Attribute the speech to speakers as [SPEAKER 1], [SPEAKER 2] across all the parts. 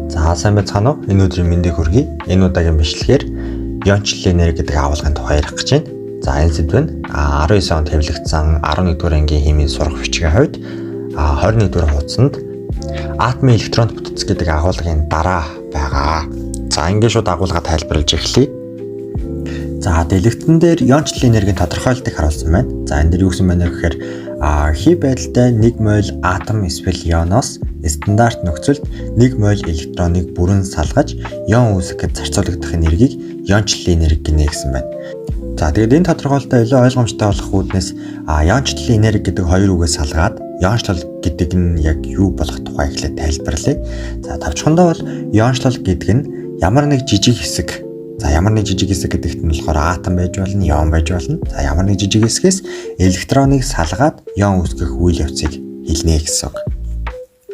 [SPEAKER 1] За сайн байцгаана уу? Энэ өдрийн мэндийг хүргэе. Энэ удаагийн бичлэгээр иончлол энерги гэдэг агуулгын тухай ярих гэж байна. За энэ сэдв нь 19 онд хэвлэгдсэн 11-р ангийн химийн сурах бичгийн хувьд 21-р хуудсанд атомын электронд бүтц гэдэг агуулгын дараа байгаа. За ингээд шууд агуулга тайлбарлаж эхлэе. За дэлгэцэн дээр иончлол энергийн тодорхойлолтыг харуулсан байна. За энэ дээр юу гэсэн байна гэхээр хий байдалтай 1 моль атом эсвэл ионоос стандарт нөхцөлд 1 моль электроныг бүрэн салгаж ион үүсгэхэд зарцуулагдах энергийг иончлол энерги гэнэ гэсэн байна. За тэгээд энэ тодорхойлолтоо илүү ойлгомжтой болох үүднээс иончлол энерги гэдэг хоёр үгээс салгаад иончлол гэдэг нь яг юу болох тухай эхлээд тайлбарлая. За тавчхандаа бол иончлол гэдэг нь ямар нэг жижиг хэсэг. За ямар нэг жижиг хэсэг гэдэгт нь болохоор атом байж болно, ион байж болно. За ямар нэг жижиг хэсгээс электроныг салгаад ион үүсгэх үйл явцыг хэлнэ гэсэн үг.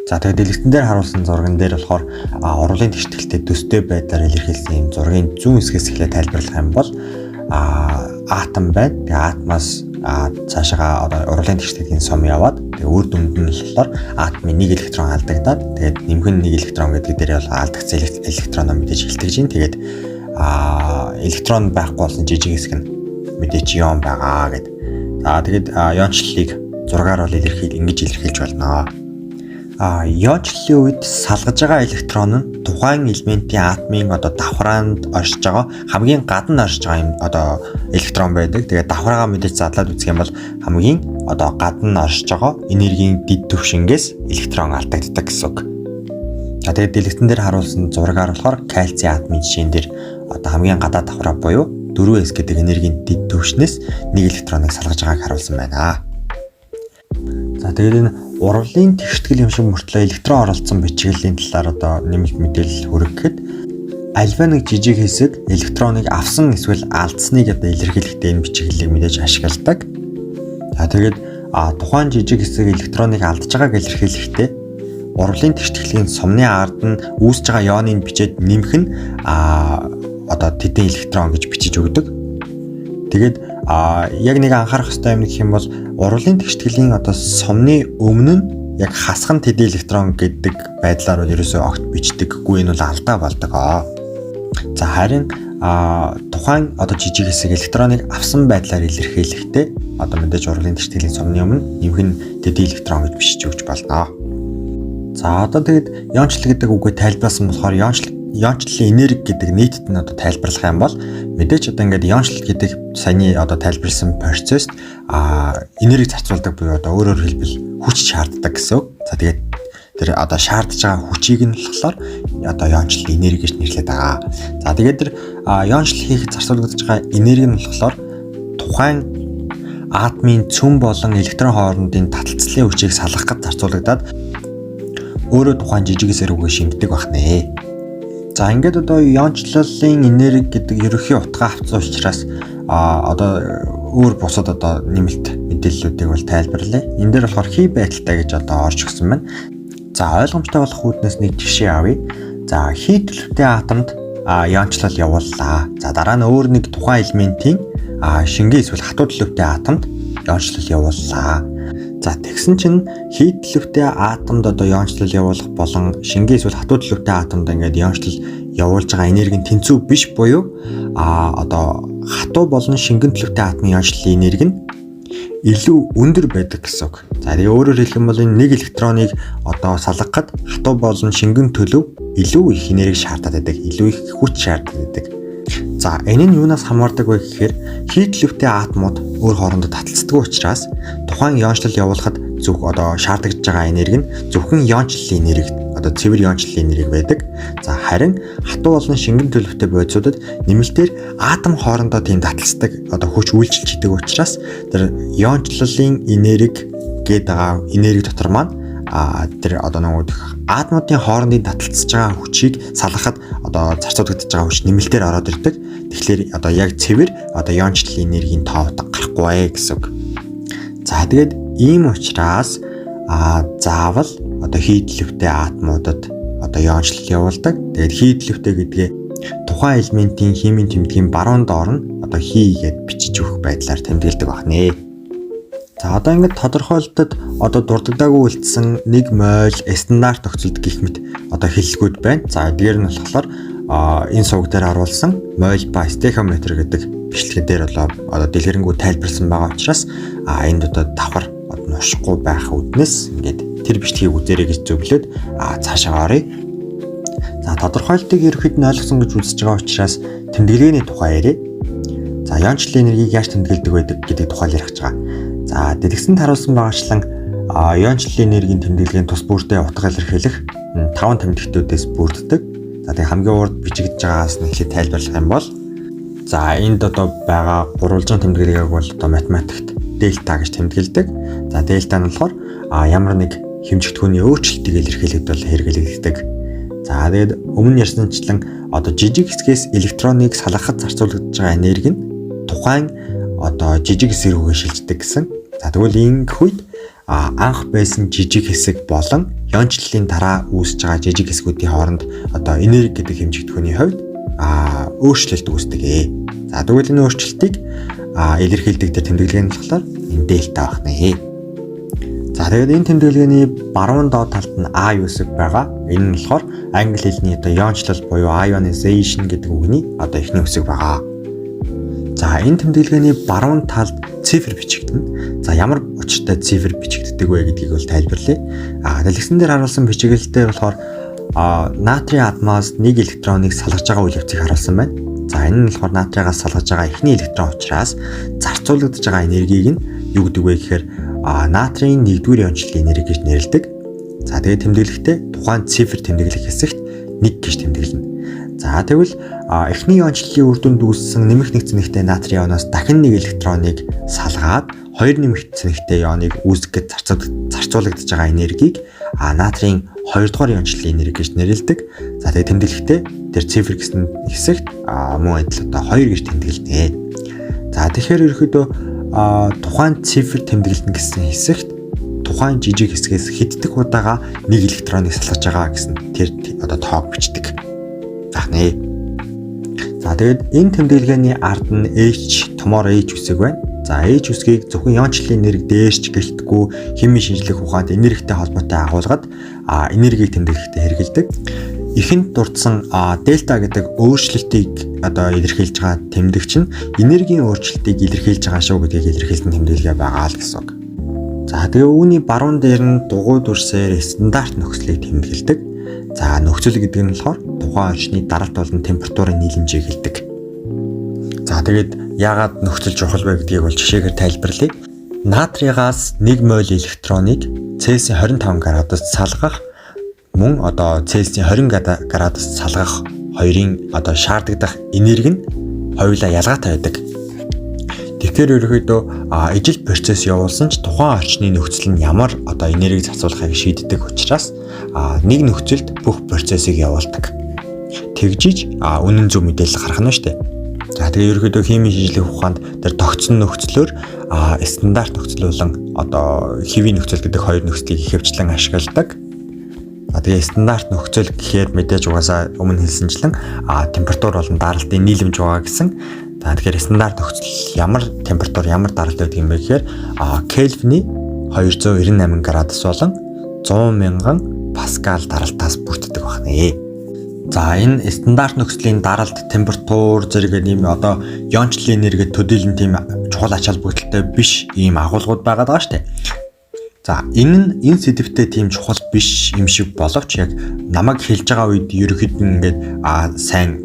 [SPEAKER 1] За тэгээд дэлгэцэн дээр харуулсан зурган дээр болохоор урлагийн тэгшгэлтэй төстэй байдлаар илэрхийлсэн юм зургийн зүүн хэсгээс эхлээд тайлбарлах юм бол атом байна. Тэгээд атомоос цаашаа урлагийн тэгшгэлтийн сум яваад тэгээд үр дүнд нь болохоор атомын 1 электрон алдагдаад тэгээд нэмэх нь 1 электрон гэдэг дээр бол алдагдсан электроноо мэдээж хилтгэж ин тэгээд электрон байхгүй болсон жижиг хэсэг нь мэдээч ион байгаа гэд. За тэгээд иончлалыг зургаар бол ингэж илэрхийлж болно. Иончлалын үед салгаж байгаа электрон нь тухайн элементийн атомын давхраанд оршиж байгаа хамгийн гадна оршиж байгаа юм электрон байдаг. Тэгээд давхраагаа мэдээж задлаад үзэх юм бол хамгийн гадна оршиж байгаа энергийн дэд түвшингээс электрон алдагддаг гэсэн үг. За тэгээд дэлгэцэн дээр харуулсан зургаар болохоор кальцийн атомын жишээн дээр хамгийн гадаад давхраа буюу 4s гэдэг энергийн дэд түвшнээс 1 электроныг салгаж байгааг харуулсан байна. За тэгээд энэ урлагийн тэгштгэл юм шиг мөртлөө электрон оролцсон бичгэлийн талаар нэмэлт мэдээлэл хүргэхэд альва нэг жижиг хэсэг электроныг авсан эсвэл алдсныг илэрхийлэхдээ энэ бичгэлийг мэдээж ашигладаг. За тэгээд тухайн жижиг хэсэг электроныг алдж байгааг илэрхийлэхдээ урлагийн тэгштгэлийн сумны ард нь үүсэж байгаа ионыг бичээд нэмэх нь тэдний электрон гэж бичиж өгдөг. Тэгээд яг нэг анхаарах ёстой юм гэх юм бол урлагийн тэгштгэлийн сумны өмнө нь яг хасхан тэдний электрон гэдэг байдлаар бол ерөөсөө огт бичдэггүй, энэ бол алдаа болдог. За харин тухайн жижиг хэсэг электроныг авсан байдлаар илэрхийлэхдээ мэдээж урлагийн тэгштгэлийн сумны өмнө нэмэх нь тэдний электрон гэж бичиж өгч болно. За тэгээд иончлол гэдэг үгээ тайлбарласан болохоор иончлолын энерги гэдэг нийтэд нь тайлбарлах юм бол мэдээж ингээд иончлол гэдэг саяны тайлбарласан процесст энерги зарцуулдаг буюу өөрөөр хэлбэл хүч шаарддаг гэсэн үг. За тэгээд тэр шаардж байгаа хүчийг нь болохоор иончлол энерги гэж нэрлэдэг байгаа. За тэгээд тэр иончлол хийх зарцуулагдж байгаа энерги нь болохоор тухайн атомын цөм болон электрон хоорондын таталцлын хүчийг салгахад зарцуулагдаад өөрөө тухайн жижиг хэсэг рүүгээ шимтдэг байна. За ингээд иончлолын энерги гэдэг ерөнхий утгаа авсан учраас өөр бусад нэмэлт мэдээллүүдийг бол тайлбарлая. Энэ дээр болохоор хий байдалтай гэж орж өгсөн байна. За ойлгомжтой болох үүднээс нэг жишээ авъя. За хий төлөвтэй атомд иончлол явууллаа. За дараа нь өөр нэг тухайн элементийн шингэн эсвэл хатуу төлөвтэй атомд иончлол явууллаа. За тэгсэн чинь хий төлөвтэй атомд иончлол явуулах болон шингэн эсвэл хатуу төлөвтэй атомд ингээд иончлол явуулж байгаа энерги нь тэнцүү биш буюу хатуу болон шингэн төлөвтэй атомын иончлолын энерги нь илүү өндөр байдаг гэсэн үг. За тэгээ өөрөөр хэлэх юм бол энэ нэг электроныг салгахад хатуу болон шингэн төлөв илүү их энерги шаардаад байдаг, илүү их хүч шаардаад байдаг. За энэ нь юунаас хамаардаг вэ гэхээр хий төлөвтэй атомууд өөр хоорондоо таталцдаг учраас тухайн иончлол явуулахад шаардлагатай байгаа энерги нь зөвхөн иончлолын энерги, цэвэр иончлолын энерги байдаг. За харин хатуу болон шингэн төлөвтэй бодисуудад нэмэлтээр атом хоорондоо тийм таталцдаг хүч үйлчилж идэг учраас тэр иончлолын энерги гэдэг байгаа энерги дотор маань тэр атомуудын хоорондын таталцж байгаа хүчийг салгахад зарцуулагдаж байгаа хүч нэмэлтээр ороод ирдэг. Тэгэхээр яг цэвэр иончлолын энергийн тоо гарахгүй гэсэн үг. За тэгээд ийм учраас заавал хий төлөвтэй атомуудад иончлол явуулдаг. Тэгээд хий төлөвтэй гэдгээ тухайн элементийн химийн тэмдгийн баруун доор нь хий гэд бичиж өгөх байдлаар тэмдэглэдэг байна. За одоо ингээд тодорхойлолтод одоо дурддагдаагүй үлдсэн нэг мойл стандарт нөхцөлд гэх мэт одоо хэллэгүүд байна. За эдгээр нь болохоор энэ суваг дээр харуулсан мойл ба стехометр гэдэг бичлэгэн дээр одоо дэлгэрэнгүй тайлбарлсан байгаа учраас энд одоо давхар нушихгүй байх үднэс ингээд тэр бичлэгийг үзээрэй гэж зөвлөд цаашаа оръё. За тодорхойлолтыг ерөөхдөө ойлгосон гэж үзэж байгаа учраас тэмдэглэгээний тухай яриа. За иончлалын энергийг яаж тэмдэглэдэг вэ гэдэг тухай ярих гэж байгаа. За дэлгэцэнд харуулсан байгаачлан иончлалын энергийн тэмдэглэгийн тус бүрдээ утга илэрхийлэх 5 тэмдэгтүүдээс бүрддэг. За тэгээ хамгийн урд бичигдэж байгаагаас нь эхлээд тайлбарлах юм бол за энд одоо байгаа гурвалжин тэмдэглэгийг бол одоо математикт дельта гэж тэмдэглэдэг. За дельта нь болохоор ямар нэг хэмжигдэхүүний өөрчлөлтийг илэрхийлэхэд бол хэрэглэгддэг. За тэгээд өмнө ярьсанчлан одоо жижиг хэсгээс электроныг салгахад зарцуулагдж байгаа энерги нь тухайн одоо жижиг хэсэг рүүгээ шилждэг гэсэн. За тэгвэл ингэх үед анх байсан жижиг хэсэг болон иончлалын дараа үүсэж байгаа жижиг хэсгүүдийн хооронд одоо энерги гэдэг хэмжигдэхүүний хувьд өөрчлөлт үүсдэг. За тэгвэл энэ өөрчлөлтийг илэрхийлдэг тэр тэмдэглэгээ нь болохоор энэ дельта байна. За тэгээд энэ тэмдэглэгээний баруун доод талд нь I үсэг байгаа. Энэ нь болохоор англи хэлний одоо иончлал буюу ionization гэдэг үгний одоо эхний үсэг байгаа. За энэ тэмдэглэгээний баруун талд цифр бичигдэнэ. За ямар учиртай цифр бичигддэг вэ гэдгийг бол тайлбарлая. Дэлгэцэн дээр харуулсан бичиглэлээр болохоор натрийн атомоос нэг электроныг салгаж байгаа үйл явцыг харуулсан байна. За энэ нь болохоор натригаас салгаж байгаа эхний электрон учраас зарцуулагдж байгаа энергийг нь юу гэдэг вэ гэхээр натрийн 1-р иончлалын энерги гэж нэрлэдэг. За тэгээд тэмдэглэхдээ тухайн цифр тэмдэглэх хэсэгт 1 гэж тэмдэглэнэ. За тэгвэл эхний иончлалын үр дүнд үүссэн нэмэх нэгцэнэгтэй натрийн ионоос дахин нэг электроныг салгаад хоёр нэмэх нэгцэнэгтэй ионыг үүсгэхэд зарцуулагдж байгаа энергийг натрийн 2-р иончлалын энерги гэж нэрлэдэг. За тэгээд тэмдэглэхдээ тэр цифр гэсэн хэсэгт мөн адил одоо 2 гэж тэмдэглэнэ. За тэгэхээр ерөөдөө тухайн цифр тэмдэглэнэ гэсэн хэсэгт тухайн жижиг хэсгээс хэддэг удаага нэг электроныг салгаж байгаа гэсэн тэр одоо тоог бичдэг. Заахнэ. За тэгээд энэ тэмдэглэгээний ард нь H томор H үсэг байна. За H үсгийг зөвхөн иончлалын энерги дээрч гэлтгүй химийн шинжлэх ухаанд энергитэй холбоотой агуулгад энергийг тэмдэглэхдээ хэрэгэлдэг. Эхэнд дурдсан дельта гэдэг өөрчлөлтийг одоо илэрхийлж байгаа тэмдэгч нь энергийн өөрчлөлтийг илэрхийлж байгаа шүү гэдгийг илэрхийлсэн тэмдэглэгээ байгаа л гэсэн үг. За тэгээ үүний баруун дээр нь дугуй дүрсээр стандарт нөхцөлийг тэмдэглэдэг. За нөхцөл гэдэг нь болохоор тухайн орчны даралт болон температурын нийлэмжийг хэлдэг. За тэгээд яагаад нөхцөл чухал вэ гэдгийг бол жишээгээр тайлбарлая. Натригаас 1 моль электроныг Цельсийн 25 градусд салгах мөн одоо Цельсийн 20 градусд салгах хоёрын одоо шаардлагатай энерги нь хоёулаа ялгаатай байдаг. Тэгэхээр ерөөдөө ижил процесс явуулсан ч тухайн орчны нөхцөл нь ямар одоо энерги зарцуулахыг шийддэг учраас нэг нөхцөлд бүх процессыг явуулдаг. Тэгжиж үнэн зөв мэдээлэл гаргах нь шүү дээ. За тэгээ ерөөдөө химийн шинжлэх ухаанд тэр тогтсон нөхцлөөр стандарт нөхцөл болон одоо хэвийн нөхцөл гэдэг хоёр нөхцөлийг ихэвчлэн ашигладаг. Тэгээ стандарт нөхцөл гэхээр мэдээж угаасаа өмнө хэлсэнчлэн температур болон даралтын нийлэмж байгаа гэсэн. Тэгэхээр стандарт нөхцөл ямар температур ямар даралт байдаг юм бэ гэхээр Кельвиний 298 градус болон 100 мянган паскал даралтаас бүрддэг байна. За энэ стандарт нөхцөлийн даралт температур зэрэг ийм одоо иончлалын энерги төдийлөн тийм чухал ач холбогдолтой биш ийм агуулгууд байгаа даа шүү дээ. За энэ сэдвтэ тийм чухал биш юм шиг боловч яг намайг хэлж байгаа үед ерөөхдөө ингээд сайн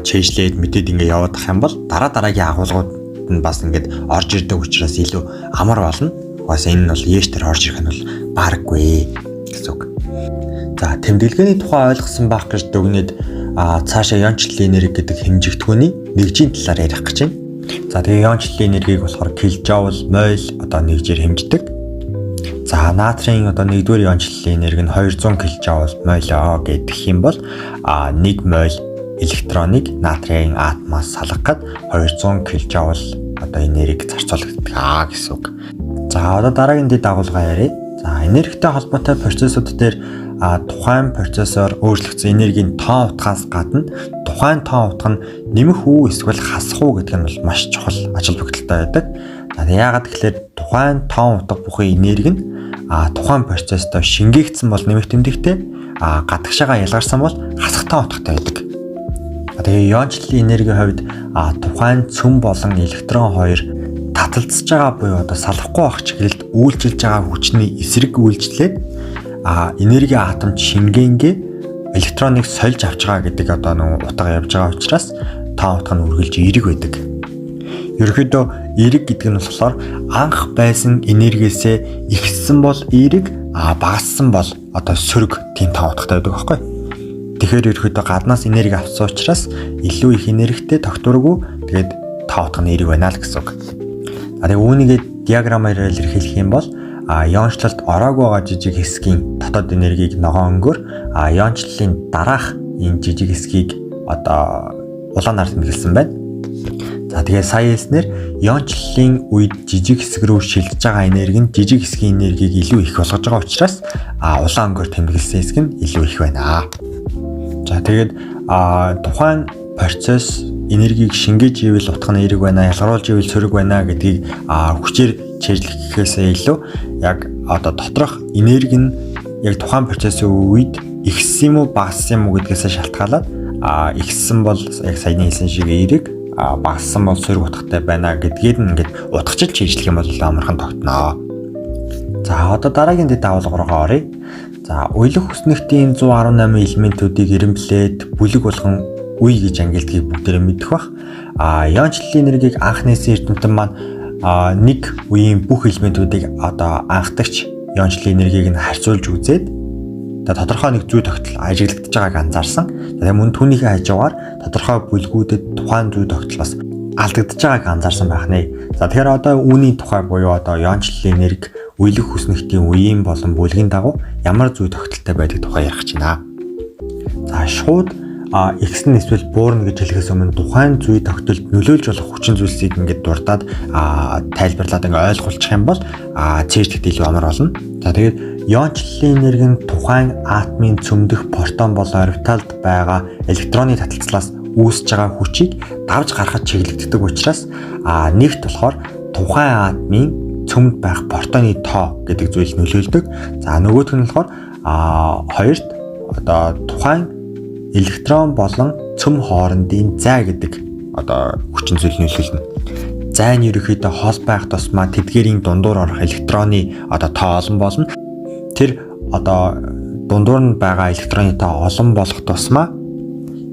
[SPEAKER 1] чэйжлээд мэдээд ингээд явах юм бол дараагийн агуулгууд нь бас ингээд орж ирдэг учраас илүү амар болно. Угаасаа энэ нь бол ээштэр орж ирэх нь бол бааргүй гэсэн үг. За тэмдэглэгээний тухай ойлгосон байх гэж дүгнээд цаашаа иончлалын энерги гэдэг хэмжигдэхүүний нэгжийн талаар ярих гэж байна. За тэгээ иончлалын энергийг болохоор килжоул, моль одоо нэгжээр хэмждэг. За натрийн одоо 1-р иончлалын энерги нь 200 килжоул моль гэдэг юм бол 1 моль электроныг натрийн атомоос салгахад 200 килжоул одоо энерги зарцуулагддаг гэсэн үг. За одоо дараагийн дэд агуулга ярив. За энергитэй холбоотой процессууд дээр тухайн процессор өөрчлөгдсөн энергийн тоон утгаас гадна тухайн тоон утга нь нэмэх үү эсвэл хасах уу гэдэг нь бол маш чухал ач холбогдолтой байдаг. За яагаад гэвэл тухайн тоон утга бүхий энерги нь тухайн процесстой шингээгдсэн бол нэмэх тэмдэгтэй гадагшаага ялгарсан бол хасахтаа утгатай байдаг. Тэгээ иончлалын энергийн хувьд тухайн цөм болон электрон хоёр таталцж байгаа буюу салахгүй байх чиглэлд үйлчилж байгаа хүчний эсрэг үйлчлээд энерги атомд шингээнгээ электроныг сольж авч байгаа гэдэг утга явж байгаа учраас тоо утга нь үргэлж эерэг байдаг. Ерөнхийдөө эерэг гэдэг нь болохоор анх байсан энергиэсээ ихссэн бол эерэг, багассан бол сөрөг тийм тоо утгатай байдаг байхгүй. Тэгэхээр ерөнхийдөө гаднаас энерги авсан учраас илүү их энергитэй тогтворгүй тэгээд тоо утга нь эерэг байна л гэсэн үг. Тэгээ үүнийг диаграмаар илэрхийлэх юм бол иончлалд ороогүй байгаа жижиг хэсгийн дотоод энергийг ногоон өнгөөр иончлалын дараах энэ жижиг хэсгийг улаанаар тэмдэглэсэн байна. За тэгээ сая хэлснээр иончлалын үед жижиг хэсэг рүү шилжиж байгаа энерги нь жижиг хэсгийн энергийг илүү их болгож байгаа учраас улаан өнгөөр тэмдэглэсэн хэсэг нь илүү их байна. За тэгээд тухайн процесс энергийг шингээж ивэл утга нь эерэг байна, ялгаруулж ивэл сөрөг байна гэдгийг хүчээр чийжлэхээсээ илүү яг доторх энерги нь яг тухайн процессын үед ихссэн юм уу багассан юм уу гэдгээс шалтгаалаад ихссэн бол яг саяны хэлсэн шиг эерэг, багассан бол сөрөг утгатай байна гэдгээд ингээд утгачлж чийжлэх юм бол амархан тогтноо. За дараагийн давуулга руугаа оръё. За уйлах хүснэгтийн 118 элементүүдийг эренблээд бүлэг болгон үе гэж ангилдгийг бүгдээрээ мэдэх бах. Иончлалын энергийг анхнысын эрдэмтэн маань нэг үеийн бүх элементүүдийг анхдагч иончлалын энергийг нь харьцуулж үзээд тодорхой нэг зүй тогтол ажиглагдж байгааг анзаарсан. Тэгээд мөн түүнийхээ хажуугаар тодорхой бүлгүүдэд тухайн зүй тогтол бас алдагдж байгааг анзаарсан байх нэ. За тэгэхээр үүний тухай буюу иончлалын энерги уйлах хүснэгтийн үеийн болон бүлгийн дагуу ямар зүй тогтолтой байдаг тухай ярих гэж байна. За шууд X-н эсвэл буурна гэж хэлэхээс өмнө тухайн зүй тогтолд нөлөөлж болох хүчин зүйлсийг ингээд дурдаад тайлбарлаад ингээд ойлгуулчих юм бол цээжлэгт илүү амар болно. За тэгээд иончлалын энерги нь тухайн атомын цөмдөх протон болон орбиталд байгаа электроны таталцлаас үүсэж байгаа хүчийг давж гаргахад чиглэгддэг учраас нэгт болохоор тухайн атомын цөмд байх протоны тоо гэдэг зүйл нөлөөлдөг. За нөгөөх нь болохоор хоёрт тухайн электрон болон цөм хоорондын зай гэдэг хүчин зүйл нөлөөлнө. Зай нь ерөнхийдөө хол байх тусмаа тэдгээрийн дундуур орох электроны тоо олон болно. Тэр дундуур нь байгаа электроны тоо олон болох тусмаа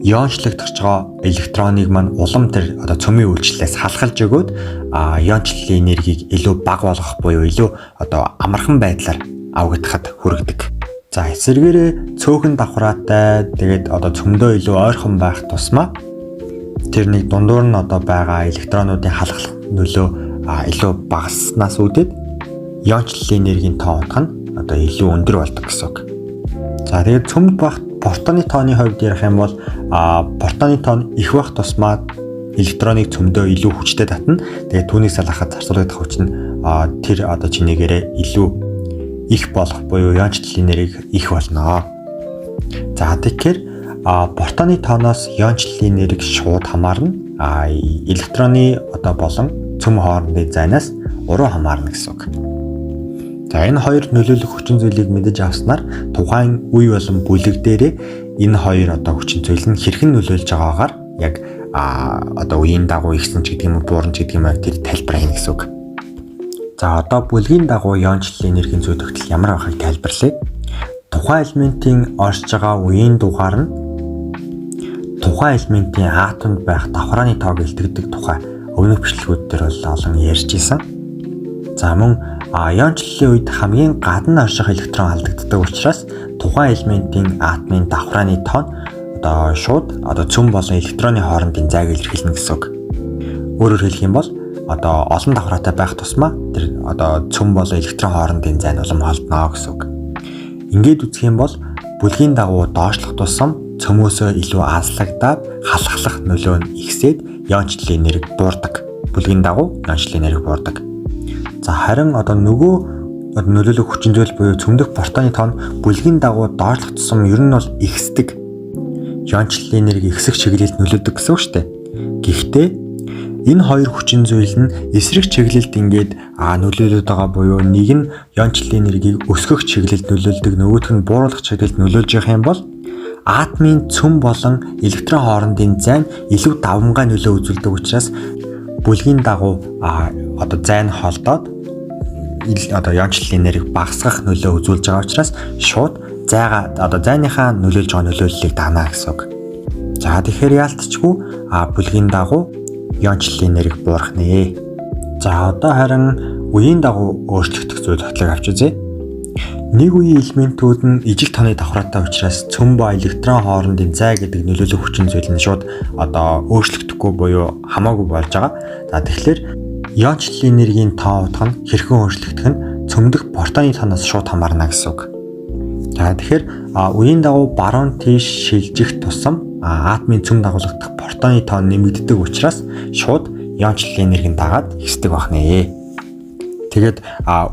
[SPEAKER 1] иончлагдж байгаа электроныг маань улам тэр цөмийн үйлчлэлээс халахалж өгөөд иончлалын энергийг илүү бага болгох буюу илүү амархан байдлаар авагдахад хүргэдэг. За эсвэргээрээ цөөхөн давхраатай тэгээд цөмдөө илүү ойрхон байх тусмаа тэр нэг дундуур нь байгаа электронуудын халахлах нөлөө илүү багаснаас үүдээд иончлалын энергийн тоо утга нь илүү өндөр болдог гэсэн үг. За тэгээд цөмд байх протоны тооны хувьд ярих юм бол протоны тоо их байх тусмаа электроныг цөмдөө илүү хүчтэй татна. Тэгээд түүнийг салгахад зарцуулагдах хүч нь тэр чинээгээрээ илүү их болох буюу иончлалын энерги их болно. За тэгэхээр протоны тооноос иончлалын энерги шууд хамаарна. Электроны болон цөм хоорондын зайнаас уруу хамаарна гэсэн үг. За энэ хоёр нөлөөлөх хүчин зүйлийг мэдэж авснаар тухайн үе болон бүлэг дээрээ энэ хоёр хүчин зүйл нь хэрхэн нөлөөлж байгаагаар яг үеийн дагуу ихсэн ч гэдэг юм уу, буурна ч гэдэг юм аа тэр тайлбар хийнэ гэсэн үг. За бүлгийн дагуу иончлалын энергийн зүй тогтол ямар байхыг тайлбарлая. Тухайн элементийн оршиж байгаа үеийн дугаар нь тухайн элементийн атомд байх давхрааны тоог илтгэдэг тухай өмнөх бичлэгүүд дээр олон ярьж исэн. За мөн иончлалын үед хамгийн гадна орших электрон алдагддаг учраас тухайн элементийн атомын давхрааны тоо нь шууд цөм болон электроны хоорондын зайг илэрхийлнэ гэсэн үг. Өөрөөр хэлэх юм бол олон давхраатай байх тусмаа тэр цөм болон электрон хоорондын зай нь улам холдно гэсэн үг. Ингээд үзэх юм бол бүлгийн дагуу доошлох тусам цөмөөсөө илүү азлагдаад халахлах нөлөө нь ихсээд иончлалын энерги буурдаг. Бүлгийн дагуу иончлалын энерги буурдаг. За харин нөгөө нөлөөлөх хүчин зүйл буюу цөмдөх протоны тоо нь бүлгийн дагуу доошлох тусам ер нь бол ихсдэг. Иончлалын энерги ихсэх чиглэлд нөлөөдөг гэсэн үг шүү дээ. Гэхдээ энэ хоёр хүчин зүйл нь эсрэг чиглэлд ингээд нөлөөлөд байгаа буюу нэг нь иончлалын энергийг өсгөх чиглэлд нөлөөлдөг, нөгөөх нь бууруулах чиглэлд нөлөөлж явах юм бол атомын цөм болон электрон хоорондын зайн илүү давмгай нөлөө үзүүлдэг учраас бүлгийн дагуу зайн холдоод иончлалын энерги багасгах нөлөө үзүүлж байгаа учраас шууд зайныхаа нөлөөлж байгаа нөлөөллийг дагнаа гэсэн үг. За тэгэхээр яалтчгүй бүлгийн дагуу иончлалын энерги буурах нэ. За одоо харин үеийн дагуу өөрчлөгдөх зүйл бодлыг авч үзье. Нэг үеийн элементүүд нь ижил тооны давхраатай учраас цөм ба электрон хоорондын зай гэдэг нөлөөлөх хүчин зүйл нь шууд өөрчлөгдөхгүй буюу хамаагүй болж байгаа. За тэгэхээр иончлалын энергийн тоо утга нь хэрхэн өөрчлөгдөх нь цөмдөх протоны тоноос шууд хамаарна гэсэн үг. За тэгэхээр үеийн дагуу баруун тийш шилжих тусам атомын цөм дагуулгадах протоны тоо нэмэгддэг учраас шууд иончлалын энергийн дагаад ихсдэг байх нэ. Тэгээд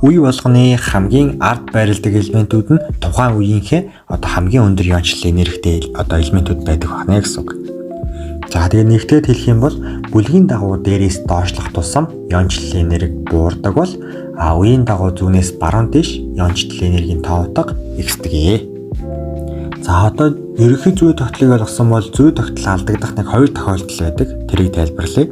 [SPEAKER 1] үе болгоны хамгийн ард байрладаг элементүүд нь тухайн үеийнхээ хамгийн өндөр иончлалын энергитэй элементүүд байдаг байна гэсэн үг. За тэгээд нэгтгэж хэлэх юм бол бүлгийн дагуу дээрээс доошлох тусам иончлалын энерги буурдаг бол үеийн дагуу зүүнээс баруун тийш иончлалын энергийн тоо утга ихсдэг. За одоо ерөнхий зүй тогтлыг ойлгосон бол зүй тогтол алдагдах нэг хоёр тохиолдол байдаг. Тэрийг тайлбарлая.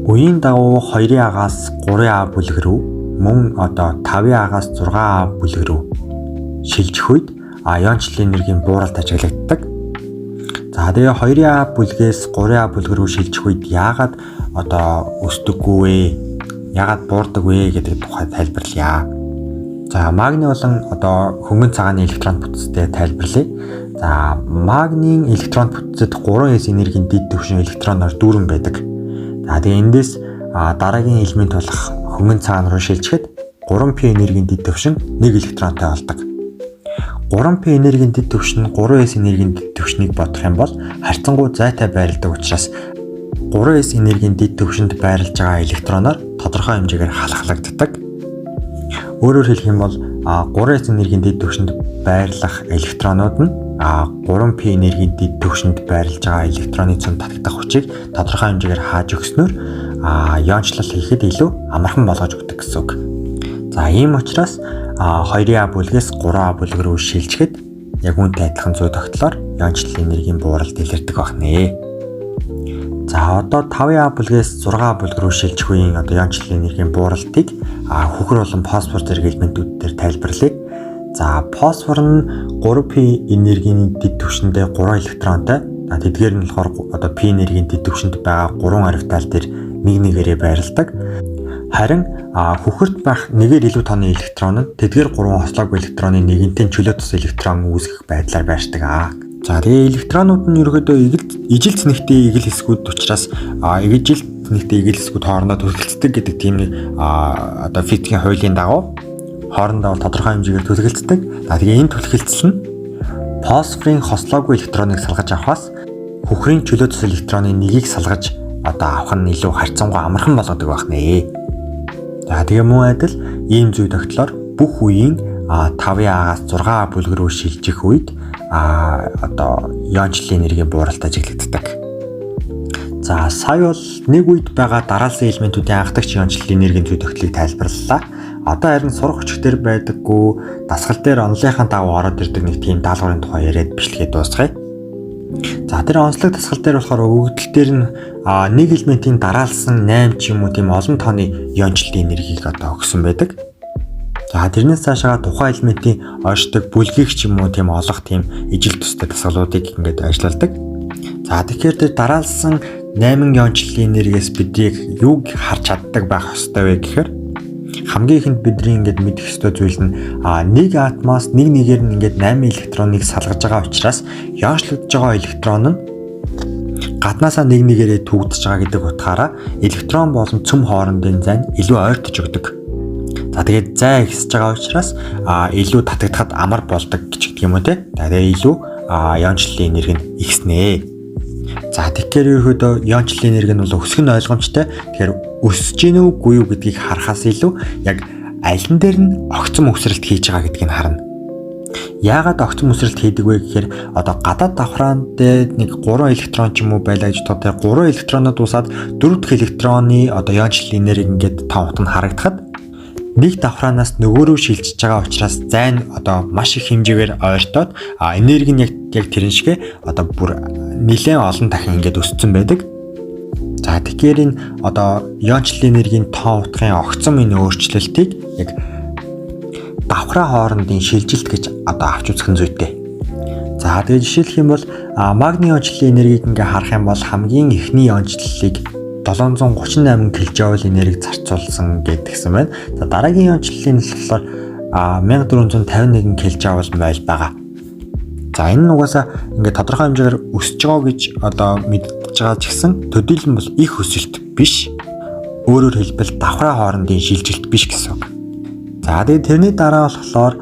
[SPEAKER 1] Үеийн дагуу 2А-гаас 3А бүлэг рүү мөн 5А-гаас 6А бүлэг рүү шилжих үед иончлалын энергийн бууралт ажиглагддаг. За тэгээ 2А бүлгээс 3А бүлэг рүү шилжих үед яагаад өсдөггүй вэ? Яагаад буурдаг вэ гэдэг тухай тайлбарлая. За магний болон хөнгөн цагааны электрон бүтцтэй тайлбарлая. За магнийн электрон бүтцэд 3S энергийн дэд түвшин электроноор дүүрэн байдаг. За тэгээ эндээс дараагийн элемент болох хөнгөн цагаан руу шилжихэд 3p энергийн дэд түвшин 1 электронтой болдог. 3p энергийн дэд түвшин 3s энергийн дэд түвшнийг бодох юм бол харьцангуй зайтай байрладаг учраас 3s энергийн дэд түвшинд байрлаж байгаа электроноор тодорхой хэмжээгээр халахлагддаг. Өөрөөр хэлэх юм бол 3s энергийн дэд түвшинд байрлах электронууд нь 3p энергийн дэд түвшинд байрлаж байгаа электроны цөм татагдах хүчийг тодорхой хэмжээгээр хааж өгснөөр иончлал хийхэд илүү амархан болгож өгдөг гэсэн үг. За ийм учраас 2А бүлгээс 3А бүлэг рүү шилжихэд яг үүнтэй адилхан зүй тогтлоор иончлалын энергийн бууралт илэрдэг байна. За одоо 5А бүлгээс 6А бүлэг рүү шилжих үеийн иончлалын энергийн бууралтыг хөхөр болон фосфор зэрэг элементүүд дээр тайлбарлая. За фосфор нь 3p энергийн дэд түвшиндээ 3 электронтой. Тэдгээр нь болохоор p энергийн дэд түвшинд байгаа 3 орбитал дээр нэг-нэгээрээ байрладаг. Харин хөхөрт байх нэгээр илүү тооны электрон нь тэдгээр 3 хослоогүй электроны нэгэнтийн чөлөө тус электрон үүсгэх байдлаар байршдаг. За тэгээ электронууд нь ерөөдөө ижил цэнэгтэй игэл хэсгүүд учраас ижил цэнэгтэй игэл хэсгүүд хоорондоо түлхэлцдэг гэдэг тийм нэг физикийн хуулийн дагуу хоорондоо тодорхой хэмжээгээр түлхэлцдэг. Тэгээ энэ түлхэлцэл нь фосфорын хослоогүй электроныг салгаж авахаас хөхрийн чөлөө тус электроны нэгийг салгаж авах нь илүү харьцангуй амархан болгодог байх нэ. За тэгээ мөн адил ийм зүй тогтлоор бүх үеийн 5А-гаас 6А бүлэг рүү шилжих үед иончлалын энергийн бууралт ажиглагддаг. За сая бол нэг үед байгаа дараалсан элементүүдийн анхдагч иончлалын энергийн зүй тогтлыг тайлбарлалаа. Одоо харин сурах хүчгээр байдаггүй дасгал дээр онлынхаа дагуу ороод ирдэг нэг тийм даалгаврын тухай яриад бичлэгээ дуусгая. За тэр онцлог дасгал дээр болохоор өгөгдөл дээр нь нэг элементийн дараалсан 8 ч юм уу тийм олон тооны иончлалын энергийг өгсөн байдаг. За тэрнээс цаашаа тухайн элементийн ойшдог бүлгийг ч юм уу тийм олох тийм ижил төстэй дасгалуудыг ингээд ажилладаг. За тэгэхээр тэр дараалсан 8 иончлалын энергиэс бидийг юуг харж чаддаг байх ёстой вэ гэхээр хамгийн ихэнд бидний ингээд мэдэх ёстой зүйл нь нэг атомоос нэгээр нь ингээд 8 электроныг салгаж байгаа учраас иончлогдож байгаа электрон нь гаднаасаа нэгээрээ төгдөж байгаа гэдэг утгаараа электрон болон цөм хоорондын зайн илүү ойртож өгдөг. За тэгээд зай ихсэж байгаа учраас илүү татагдахад амар болдог гэж гэдэг юм уу те. Тэгээд илүү иончлалын энерги нь ихснэ. За тэгэхээр ерөөдөө иончлалын энерги нь бол өсөх нь ойлгомжтой. Тэгэхээр өсөж гинэ үгүй юу гэдгийг харахаас илүү яг аль нь дээр нь огцом өсрэлт хийж байгаа гэдгийг харна. Яагаад огцон мөсрэлт хийдэг вэ гэхээр одоо гадаад давхраанд нэг 3 электрон ч юм уу байлаа гэж бодоход 3 электронод усаад 4 дахь электроны одоо иончлалын энерги ингээд том утга нь харагдахад нэг давхраанаас нөгөө рүү шилжиж байгаа учраас зайн одоо маш их хэмжээгээр ойртоод энерги нь яг тэрэн шигэ одоо бүр нэлээд олон дахин ингээд өссөн байдаг. За тэгэхээр энэ одоо иончлалын энергийн том утгын огцом энэ өөрчлөлтийг яг давхраа хоорондын шилжилт гэж одоо авч үзэх нь зүйтэй. За тэгээд жишээлх юм бол магний иончлалын энергийг ингээ харах юм бол хамгийн эхний иончлалыг 738 кJ энерги зарцуулсан гэдгсэн байна. За дараагийн иончлалын болохоор 1451 кJ мойл байгаа. За энэ нь угаасаа ингээ тодорхой хэмжээгээр өсөж байгаа гэж одоо мэдж байгаа ч гэсэн төдийлөн бол их өсөлт биш. Өөрөөр хэлбэл давхраа хоорондын шилжилт биш гэсэн үг. За тэгээд тэрний дараа болохоор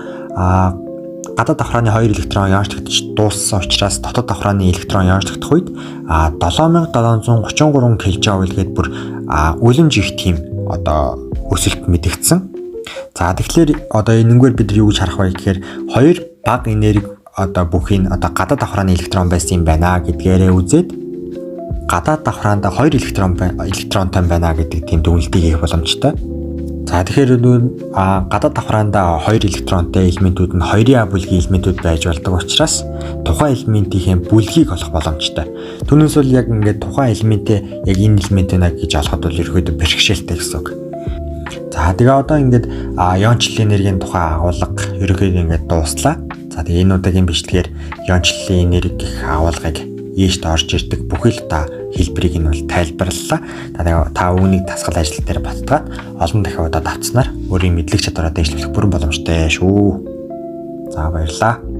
[SPEAKER 1] гадаад давхрааны 2 электрон иончлогдож дууссан учраас дотоод давхрааны электрон иончлогдох үед 7733 кJ гээд бүр үлэмж их тийм одоо өсөлт мэдэгдсэн. За тэгэхээр одоо энэгээр бид юу гэж харах вэ гэхээр хоёр бага энерги одоо бүхийг одоо гадаад давхрааны электрон байсан юм байна гэдгээрээ үзээд гадаад давхраанд 2 электронтой байна гэдэг тийм дүгнэлтийг хийх боломжтой. За тэгэхээр гадаад давхраанд 2 электронтой элементүүд нь 2А бүлгийн элементүүд байж болдог учраас тухайн элементийн бүлгийг олох боломжтой. Түүнээс бол яг ингээд тухайн элементээ яг энэ элемент байна гэж олоход бол ерөөдөө бэрхшээлтэй гэсэн үг. За тэгээ одоо ингээд иончлалын энергийн тухай агуулга ерөөдөө ингээд дууслаа. За тэгээ энэ удаагийн бичлэгээр иончлалын энерги гэх агуулгыг ийшд орж ирдэг бүхэл хэлбэрийг нь бол тайлбарлалаа. Та үүнийг дасгал ажил дээр баттгаад олон дахин удаа давтснаар өөрийн мэдлэг чадвараа дэвшлэх бүрэн боломжтой шүү. За баярлалаа.